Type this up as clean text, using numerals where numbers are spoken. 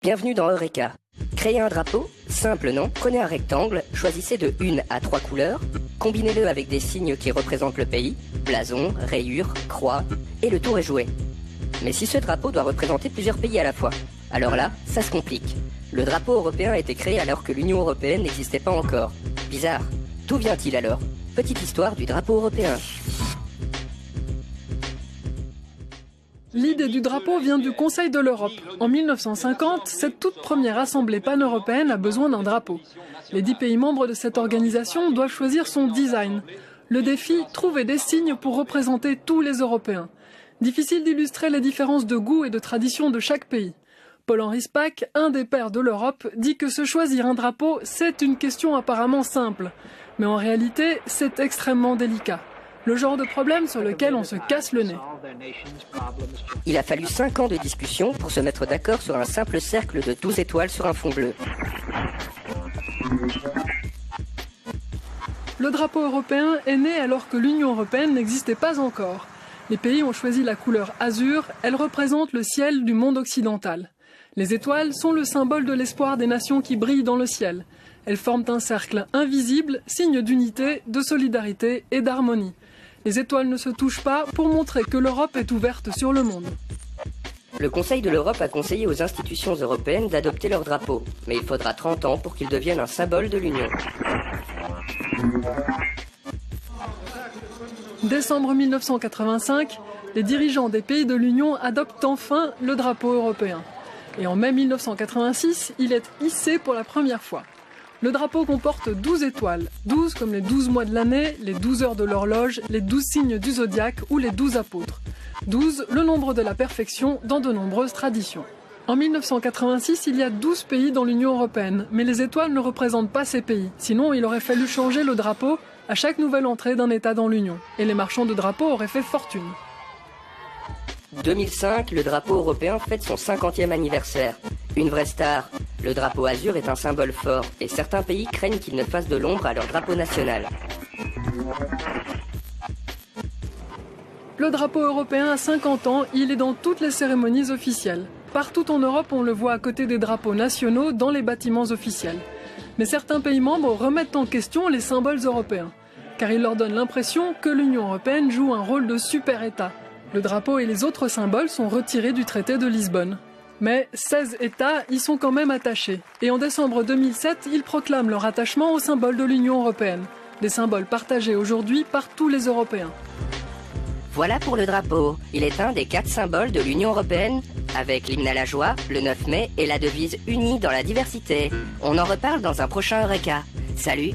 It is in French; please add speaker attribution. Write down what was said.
Speaker 1: Bienvenue dans Eureka. Créez un drapeau, simple non, prenez un rectangle, choisissez de 1 à 3 couleurs, combinez-le avec des signes qui représentent le pays, blason, rayure, croix, et le tour est joué. Mais si ce drapeau doit représenter plusieurs pays à la fois, alors là, ça se complique. Le drapeau européen a été créé alors que l'Union européenne n'existait pas encore. Bizarre. D'où vient-il alors? Petite histoire du drapeau européen.
Speaker 2: L'idée du drapeau vient du Conseil de l'Europe. En 1950, cette toute première assemblée pan-européenne a besoin d'un drapeau. Les 10 pays membres de cette organisation doivent choisir son design. Le défi, trouver des signes pour représenter tous les Européens. Difficile d'illustrer les différences de goût et de tradition de chaque pays. Paul-Henri Spaak, un des pères de l'Europe, dit que se choisir un drapeau, c'est une question apparemment simple. Mais en réalité, c'est extrêmement délicat. Le genre de problème sur lequel on se casse le nez.
Speaker 1: Il a fallu 5 ans de discussion pour se mettre d'accord sur un simple cercle de 12 étoiles sur un fond bleu.
Speaker 2: Le drapeau européen est né alors que l'Union européenne n'existait pas encore. Les pays ont choisi la couleur azur, elle représente le ciel du monde occidental. Les étoiles sont le symbole de l'espoir des nations qui brillent dans le ciel. Elles forment un cercle invisible, signe d'unité, de solidarité et d'harmonie. Les étoiles ne se touchent pas pour montrer que l'Europe est ouverte sur le monde.
Speaker 1: Le Conseil de l'Europe a conseillé aux institutions européennes d'adopter leur drapeau, mais il faudra 30 ans pour qu'il devienne un symbole de l'Union.
Speaker 2: Décembre 1985, les dirigeants des pays de l'Union adoptent enfin le drapeau européen. Et en mai 1986, il est hissé pour la première fois. Le drapeau comporte 12 étoiles, 12 comme les 12 mois de l'année, les 12 heures de l'horloge, les 12 signes du zodiaque ou les 12 apôtres. 12, le nombre de la perfection dans de nombreuses traditions. En 1986, il y a 12 pays dans l'Union européenne, mais les étoiles ne représentent pas ces pays. Sinon, il aurait fallu changer le drapeau à chaque nouvelle entrée d'un État dans l'Union. Et les marchands de drapeaux auraient fait fortune.
Speaker 1: 2005, le drapeau européen fête son 50e anniversaire. Une vraie star. Le drapeau azur est un symbole fort et certains pays craignent qu'il ne fasse de l'ombre à leur drapeau national.
Speaker 2: Le drapeau européen a 50 ans, il est dans toutes les cérémonies officielles. Partout en Europe, on le voit à côté des drapeaux nationaux dans les bâtiments officiels. Mais certains pays membres remettent en question les symboles européens, car ils leur donnent l'impression que l'Union européenne joue un rôle de super-État. Le drapeau et les autres symboles sont retirés du traité de Lisbonne. Mais 16 États y sont quand même attachés. Et en décembre 2007, ils proclament leur attachement aux symboles de l'Union européenne. Des symboles partagés aujourd'hui par tous les Européens.
Speaker 1: Voilà pour le drapeau. Il est un des 4 symboles de l'Union européenne, avec l'hymne à la joie, le 9 mai et la devise unie dans la diversité. On en reparle dans un prochain Eureka. Salut!